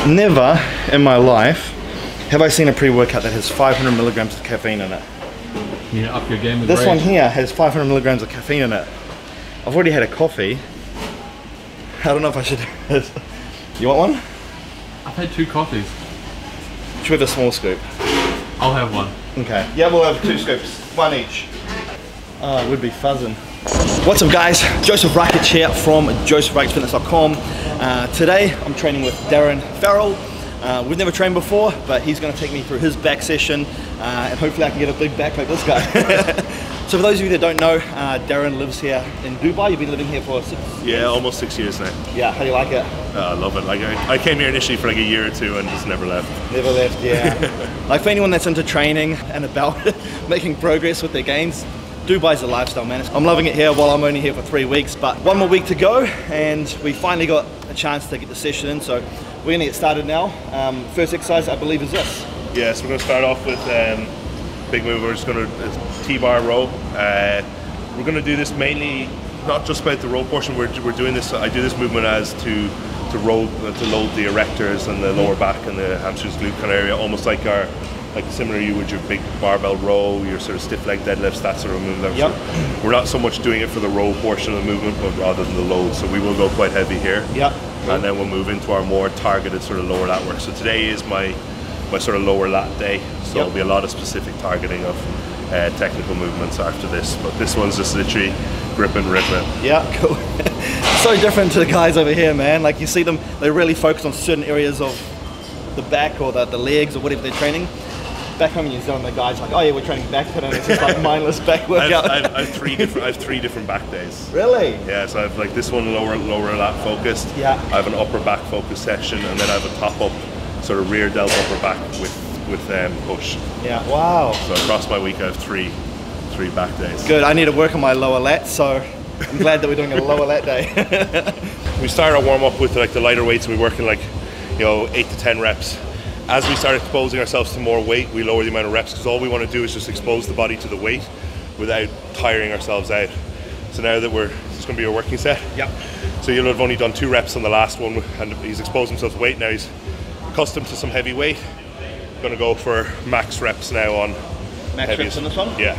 Never in my life have I seen a pre-workout that has 500 milligrams of caffeine in it. You know, up your game with this rage. one here has 500 milligrams of caffeine in it. I've already had a coffee. I don't know if I should. You want one? I've had 2 coffees. Should we have a small scoop? I'll have one. Okay. Yeah, we'll have 2 scoops, 1 each. Oh, it would be fuzzing. What's up, guys? Joseph Rakic here from josephrakicfitness.com. Today I'm training with Darren Farrell. We've never trained before, but he's going to take me through his back session, and hopefully I can get a big back like this guy. So for those of you that don't know, Darren lives here in Dubai. You've been living here for 6 Yeah, almost 6 years now. Yeah, how do you like it? I love it. Like I came here initially for like a year or 2 and just never left. Never left, yeah. Like for anyone that's into training and about making progress with their gains, Dubai's a lifestyle, man. I'm loving it here while I'm only here for 3 weeks, but 1 more week to go and we finally got a chance to get the session in, so we're gonna get started now. First exercise, I believe, is this. Yeah, so we're gonna start off with big move. We're just gonna T-bar row. We're gonna do this mainly, not just about the row portion. We're doing this. I do this movement as to row, to load the erectors and the lower back and the hamstrings, glute kind of area, almost like similar you would your big barbell row, your sort of stiff leg deadlifts, that sort of movement. Yep. So we're not so much doing it for the row portion of the movement, but rather than the load. So we will go quite heavy here. Yep. And then we'll move into our more targeted sort of lower lat work. So today is my sort of lower lat day. So there'll be a lot of specific targeting of technical movements after this. But this one's just literally grip and rip it. Yeah, cool. So different to the guys over here, man. Like you see them, they really focus on certain areas of the back or the legs or whatever they're training. Back home in New Zealand, the guys like, oh yeah, we're training back today. It's just like mindless back workout. I have three different back days. Really? Yeah, so I have like this one lower lat focused. Yeah. I have an upper back focused section, and then I have a top up sort of rear delt upper back with push. Yeah. Wow. So across my week, I have three back days. Good. I need to work on my lower lat, so I'm glad that we're doing a lower lat day. We start our warm up with like the lighter weights, and we work in like 8 to 10 reps. As we start exposing ourselves to more weight, we lower the amount of reps because all we want to do is just expose the body to the weight without tiring ourselves out. So now that this is going to be your working set. Yep. So you'll have only done 2 reps on the last one, and he's exposed himself to weight. Now he's accustomed to some heavy weight. Going to go for max reps now on max heaviest. reps on this one? Yeah.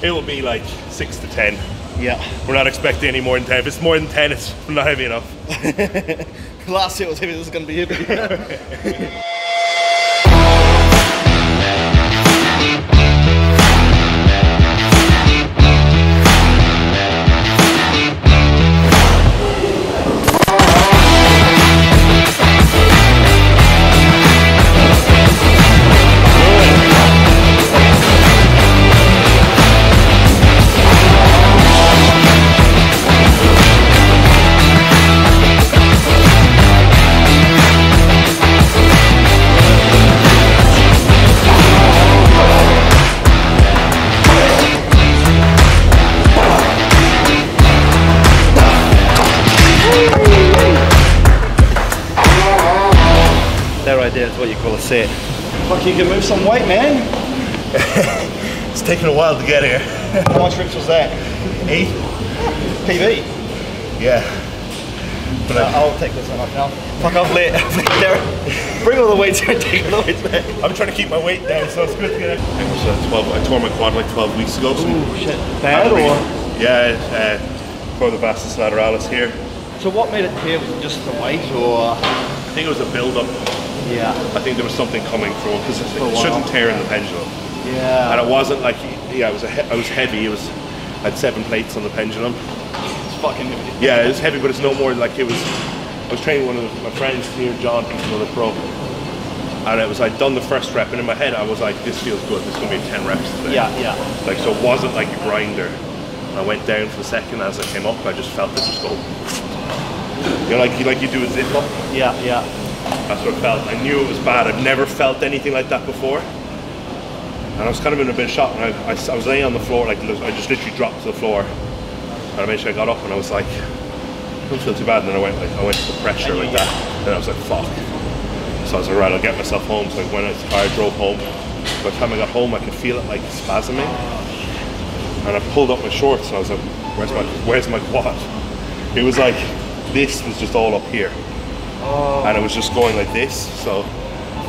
It will be like 6 to 10. Yeah. We're not expecting any more than 10. If it's more than 10, it's not heavy enough. Last year was heavy, this is going to be heavy. That right there is what you call a set. Fuck, you can move some weight, man. It's taken a while to get here. How much reps was that? 8. PB? Yeah. But I'll take this one off now. Fuck, I'll let Darren bring all the weights here and take all the weights back. I'm trying to keep my weight down, so it's good to get it. I tore my quad like 12 weeks ago. So ooh, shit. Bad or? Yeah, tore the vastus lateralis here. So what made it tear? Was it just the weight or? I think it was a build-up. Yeah. I think there was something coming through because it shouldn't tear in the pendulum. Yeah. And it wasn't like, yeah, I was heavy. I had 7 plates on the pendulum. It's fucking heavy. Yeah, it was heavy, but it's no more like it was. I was training one of my friends here, John, he's another pro. And I'd done the first rep, and in my head I was like, this feels good, this is going to be 10 reps today. Yeah, yeah. Like, so it wasn't like a grinder. I went down for the second, as I came up, I just felt it just go. You know, like you do a zip up? Yeah, yeah. That's what it felt. I knew it was bad. I've never felt anything like that before. And I was kind of in a bit of shock. And I was laying on the floor, like I just literally dropped to the floor. And eventually I got up and I was like, I don't feel too bad. And then I went to the pressure like that. And I was like, fuck. So I was like, right, I'll get myself home. So I went out to the car, I drove home. By the time I got home, I could feel it like spasming. And I pulled up my shorts and I was like, where's my quad? It was like, this was just all up here. and it was just going like this. So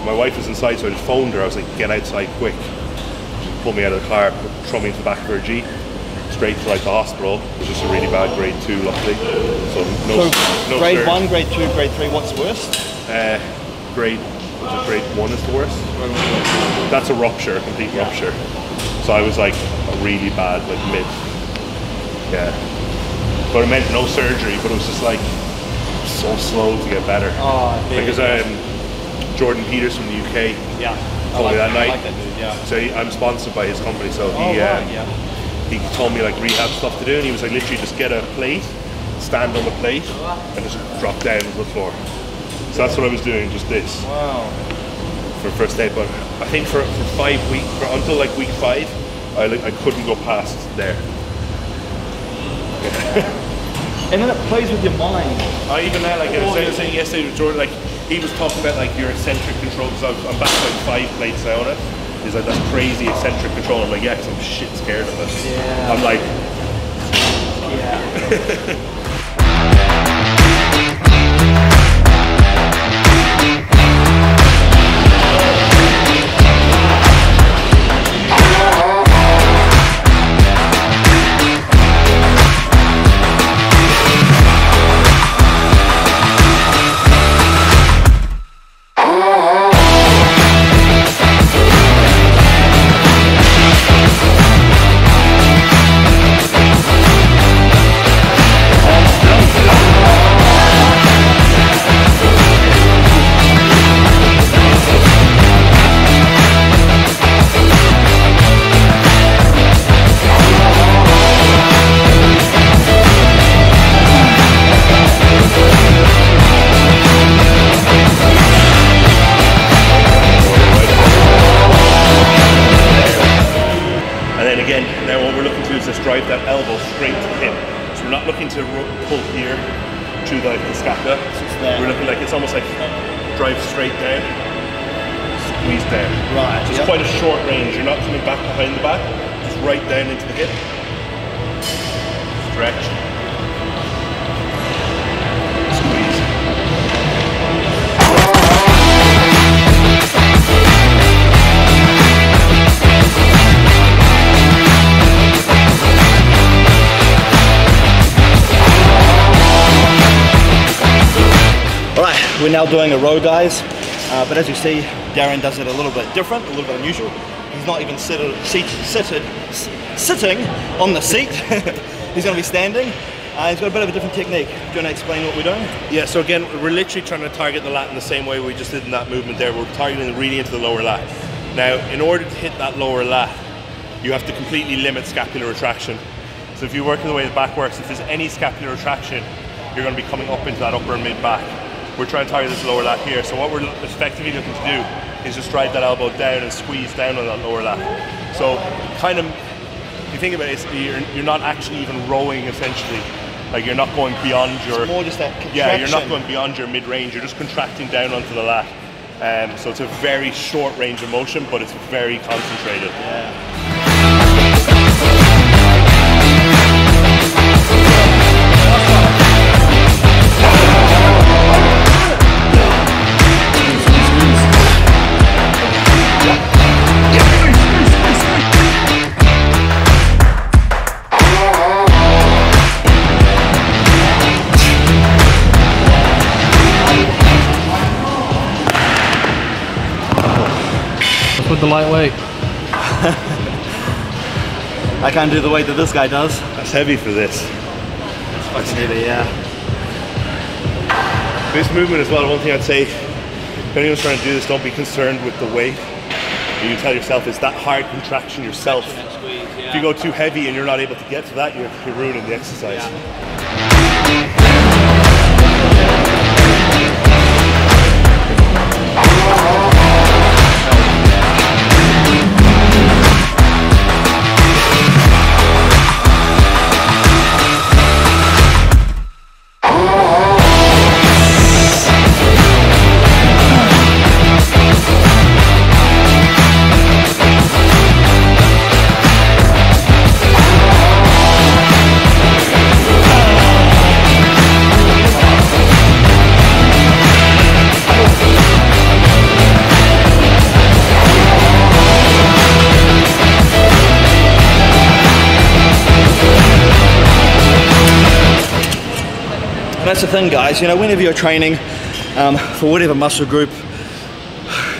my wife was inside, so I just phoned her. I was like, get outside quick. She pulled me out of the car, threw me into the back of her Jeep, straight to like the hospital. It was just a really bad grade 2, luckily. So no grade surgery. 1, grade 2, grade 3, what's worst? Grade 1 is the worst. That's a rupture, a complete rupture. So I was like a really bad, like mid. Yeah. But it meant no surgery, but it was just like so slow to get better. Oh, because Jordan Peters from the UK told me that night. I like that dude, yeah. So I'm sponsored by his company, so he told me like rehab stuff to do, and he was like, literally just get a plate, stand on the plate, and just drop down to the floor. So that's what I was doing, just this. Wow. For first day, but I think for 5 weeks, until like week 5, I couldn't go past there. And then it plays with your mind. Even now, like I was saying yesterday with Jordan, like he was talking about like your eccentric control, because I'm back like 5 plates now on it. He's like, that's crazy eccentric control. I'm like, yeah, because I'm shit scared of it. Yeah. I'm like, yeah. drive that elbow straight to him. So we're not looking to pull here through the scapula. We're looking like it's almost like drive straight down, squeeze down. Right. So it's quite a short range. You're not coming back behind the back, just right down into the hip. Stretch. Squeeze. Alright, we're now doing a row, guys, but as you see, Darren does it a little bit different, a little bit unusual. He's not even sitting on the seat. He's going to be standing. He's got a bit of a different technique. Do you want to explain what we're doing? Yeah, so again, we're literally trying to target the lat in the same way we just did in that movement there. We're targeting really into the lower lat. Now, in order to hit that lower lat, you have to completely limit scapular retraction. So if you work in the way the back works, if there's any scapular retraction, you're going to be coming up into that upper and mid back. We're trying to target this lower lat here. So what we're effectively looking to do is just drive that elbow down and squeeze down on that lower lat. So kind of, if you think about it, you're not actually even rowing essentially. Like you're not going beyond your... It's more just that contraction. Yeah, you're not going beyond your mid-range. You're just contracting down onto the lat. So it's a very short range of motion, but it's very concentrated. Yeah. With the lightweight. I can't do the weight that this guy does. That's heavy for this. It's fucking heavy, yeah. This movement as well, one thing I'd say, if anyone's trying to do this, don't be concerned with the weight. You tell yourself it's that hard contraction yourself. Squeeze, yeah. If you go too heavy and you're not able to get to that, you're ruining the exercise. Yeah. that's the thing, guys, you know, whenever you're training for whatever muscle group,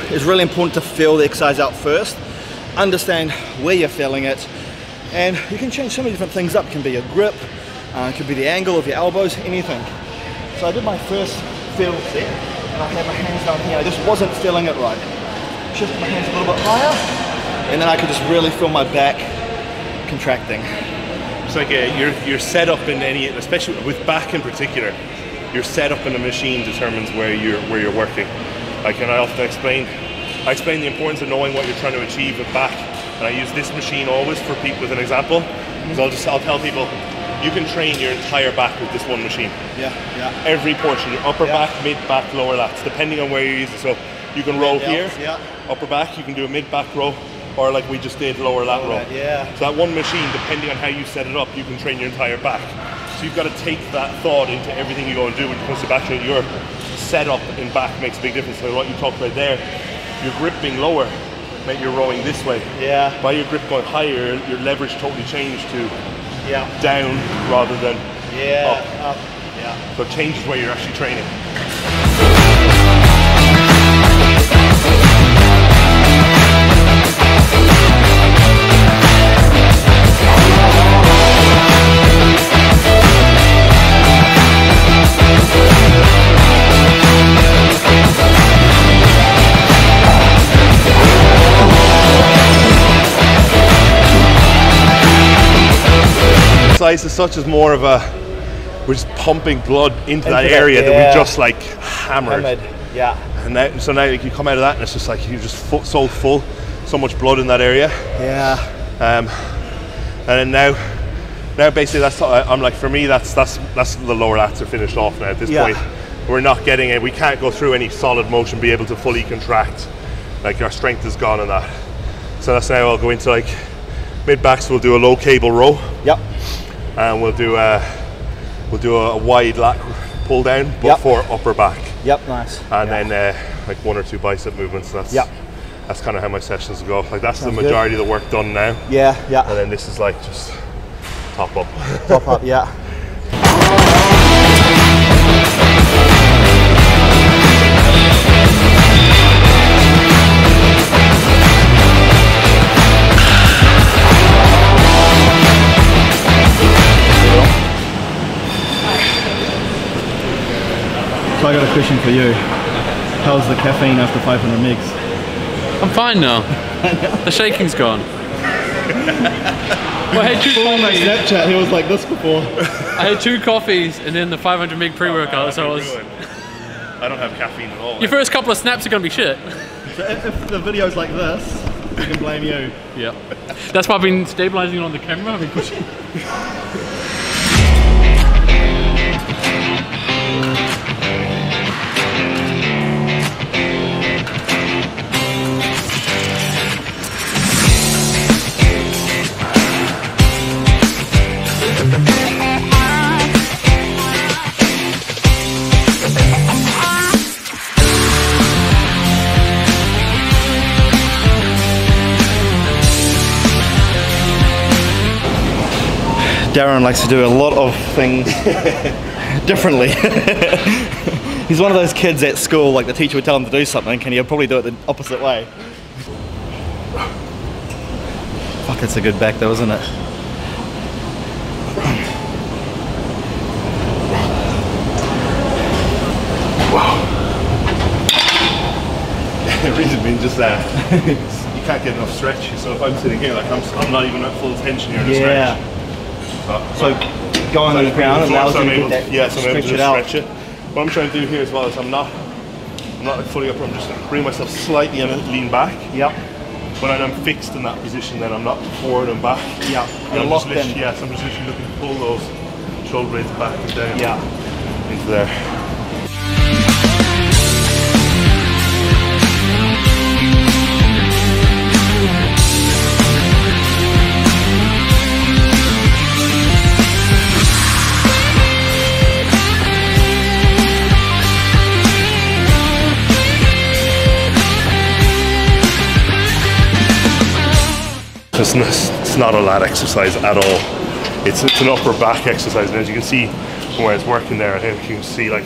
it's really important to feel the exercise out first, understand where you're feeling it, and you can change so many different things up. It can be your grip, it could be the angle of your elbows, anything. So I did my first feel set, and I had my hands down here. I just wasn't feeling it right. Shift my hands a little bit higher, and then I could just really feel my back contracting. It's like your setup in any, especially with back in particular, your setup in a machine determines where you're working. Like, and I often explain the importance of knowing what you're trying to achieve with back. And I use this machine always for people as an example. Because I'll tell people, you can train your entire back with this one machine. Yeah. Every portion, your upper back, mid back, lower lats, depending on where you're using. So you can roll here, upper back, you can do a mid back row, or like we just did, lower lat row. So that one machine, depending on how you set it up, you can train your entire back. So you've got to take that thought into everything you go and do when it comes to back training. Your setup in back makes a big difference. So what you talked about there, your grip being lower meant you're rowing this way. By your grip going higher, your leverage totally changed to down rather than up. So it changes where you're actually training. As such as more of a, we're just pumping blood into that area that we just like hammered. And now, so now like, you come out of that and it's just like you're just so full, so much blood in that area. And then now basically that's, I'm like, for me that's the lower lats are finished off now at this point. We're not getting it, we can't go through any solid motion, be able to fully contract. Like our strength is gone in that. So that's now I'll go into like mid backs, we'll do a low cable row. And we'll do a wide lat pull down, but for upper back. Nice. And then like 1 or 2 bicep movements. That's kind of how my sessions go. Like that's the majority of the work done now. And then this is like just top up. Top up, So I got a question for you. How's the caffeine after 500 megs? I'm fine now. The shaking's gone. Well, I had 2 coffees. Snapchat, he was like this before. I had 2 coffees and then the 500 meg pre-workout, so I was... I don't have caffeine at all. Your first couple of snaps are going to be shit. So if the video's like this, we can blame you. Yeah. That's why I've been stabilizing it on the camera. I've been pushing. Darren likes to do a lot of things differently. He's one of those kids at school, like the teacher would tell him to do something and he'll probably do it the opposite way. Fuck, it's a good back though, isn't it? Wow. The reason being just that you can't get enough stretch. So if I'm sitting here, like I'm not even at full tension here in the stretch. So going on the ground allows you to get that, so I'm able to stretch it. What I'm trying to do here as well is I'm not like fully up. I'm just going to bring myself slightly and lean back. When I'm fixed in that position, then I'm not forward and back. You're locked in. So I'm just literally looking to pull those shoulder blades back and down into there. It's not a lat exercise at all. It's an upper back exercise, and as you can see, from where it's working there. I think you can see like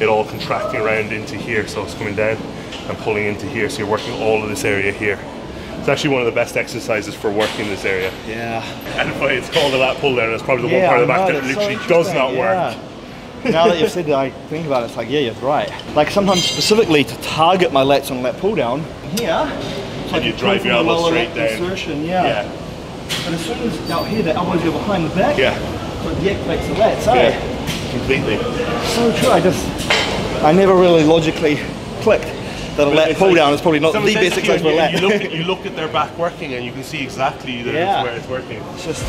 it all contracting around into here, so it's coming down and pulling into here, so you're working all of this area here. It's actually one of the best exercises for working this area. Yeah. And it's called a lat pull down. It's probably the one part of the back that literally does not work. Now that you've said that, I think about it, it's like, yeah, you're right. Like sometimes specifically to target my lats on lat pull down, here, and you drive your elbow straight down. Insertion, yeah. But as soon as out here, the elbows go behind the back, so it deactivates the lats, completely. So true, I never really logically clicked that a lat pull down is probably not the best exercise for a lat. You look at their back working and you can see exactly that it's where it's working. It's just...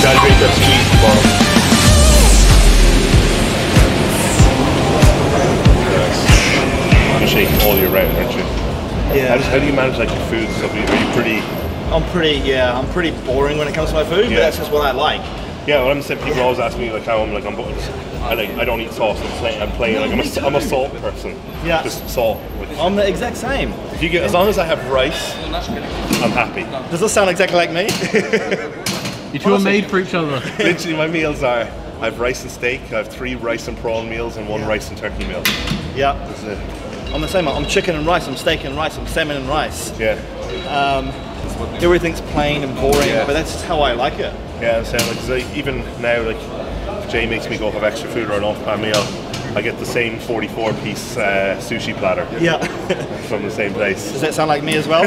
Try to create that squeeze the bottom. You're shaking all year round, aren't you? Yeah. How do you manage like your food and stuff? Are you pretty... I'm pretty boring when it comes to my food, but that's just what I like. Yeah, well, I'm saying people always ask me like how I don't eat sauce. I'm plain. Like I'm a salt person. Yeah. Just salt. I'm the exact same. If you get, as long as I have rice, I'm happy. Does this sound exactly like me? You two are made for each other. Literally, my meals are: I have rice and steak. I have 3 rice and prawn meals and 1 rice and turkey meal. Yeah. That's it. I'm the same. I'm chicken and rice. I'm steak and rice. I'm salmon and rice. Yeah. Everything's plain and boring, but that's just how I like it. Yeah, I'm saying, like, even now, like, if Jay makes me go have extra food or an off-pan meal, I get the same 44-piece sushi platter. Yeah. From the same place. Does that sound like me as well?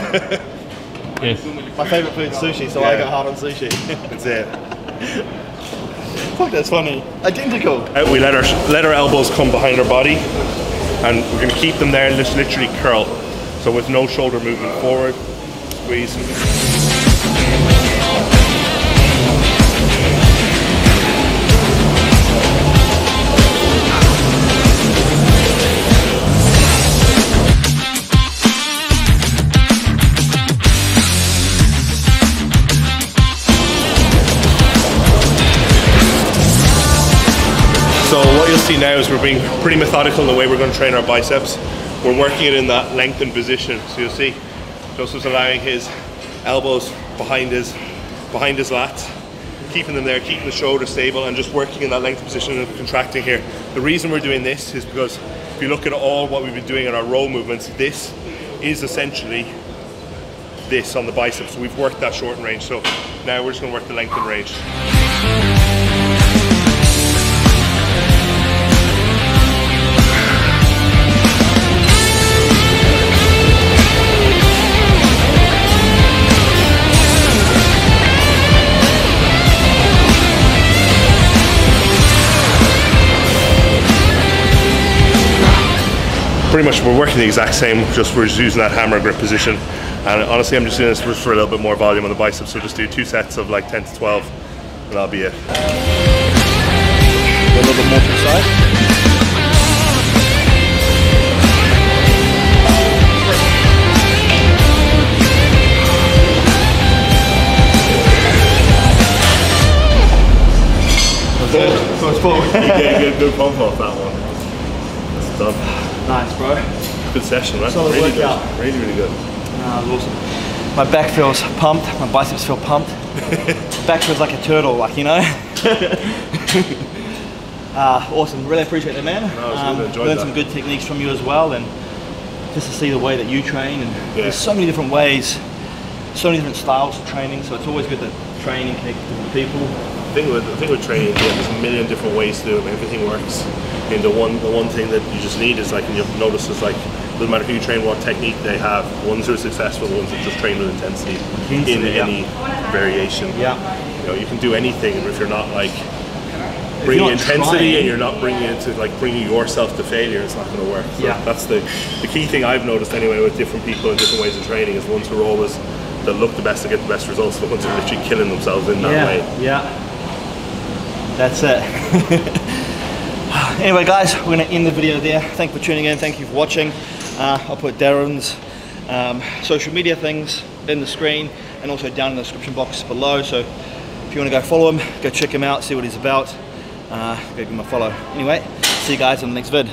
Yes. My favourite food is sushi, so I go hard on sushi. That's it. Fuck, that's funny. Identical. We let our elbows come behind our body, and we're going to keep them there and just literally curl. So with no shoulder movement forward, squeeze. So what you'll see now is we're being pretty methodical in the way we're going to train our biceps. We're working it in that lengthened position. So you'll see Joseph's allowing his elbows behind his lats, keeping them there, keeping the shoulder stable, and just working in that lengthened position and contracting here. The reason we're doing this is because if you look at all what we've been doing in our row movements, this is essentially this on the biceps. We've worked that shortened range, so now we're just going to work the lengthened range. Pretty much we're working the exact same, just we're just using that hammer grip position. And honestly, I'm just doing this for a little bit more volume on the biceps, so just do 2 sets of like 10 to 12, and that'll be it. A little bit more precise. So it's forward. You get a good pump off that one. That's done. Nice, bro. Good session, right? Solid really workout. good. Really, really good. Awesome. My back feels pumped. My biceps feel pumped. Back feels like a turtle, like, you know. Awesome. Really appreciate that, man. Learned some good techniques from you as well, and just to see the way that you train. And there's so many different ways, so many different styles of training. So it's always good to train and connect with different people. The thing with training, there's a million different ways to do it, and everything works. And the one thing that you just need is, like, and you'll notice is, like, doesn't matter who you train, what technique they have. The ones who are successful, the ones that just train with intensity in any variation. Yeah. You know, you can do anything, but if you're not like bringing intensity and you're not bringing it to like bringing yourself to failure, it's not going to work. So that's the key thing I've noticed anyway with different people and different ways of training is ones who are always that look the best to get the best results, the ones who are literally killing themselves in that way. Yeah. That's it. Anyway guys, we're going to end the video there. Thank you for tuning in, thank you for watching. I'll put Darren's social media things in the screen and also down in the description box below, so if you want to go follow him, go check him out, see what he's about, go give him a follow. Anyway, see you guys in the next vid.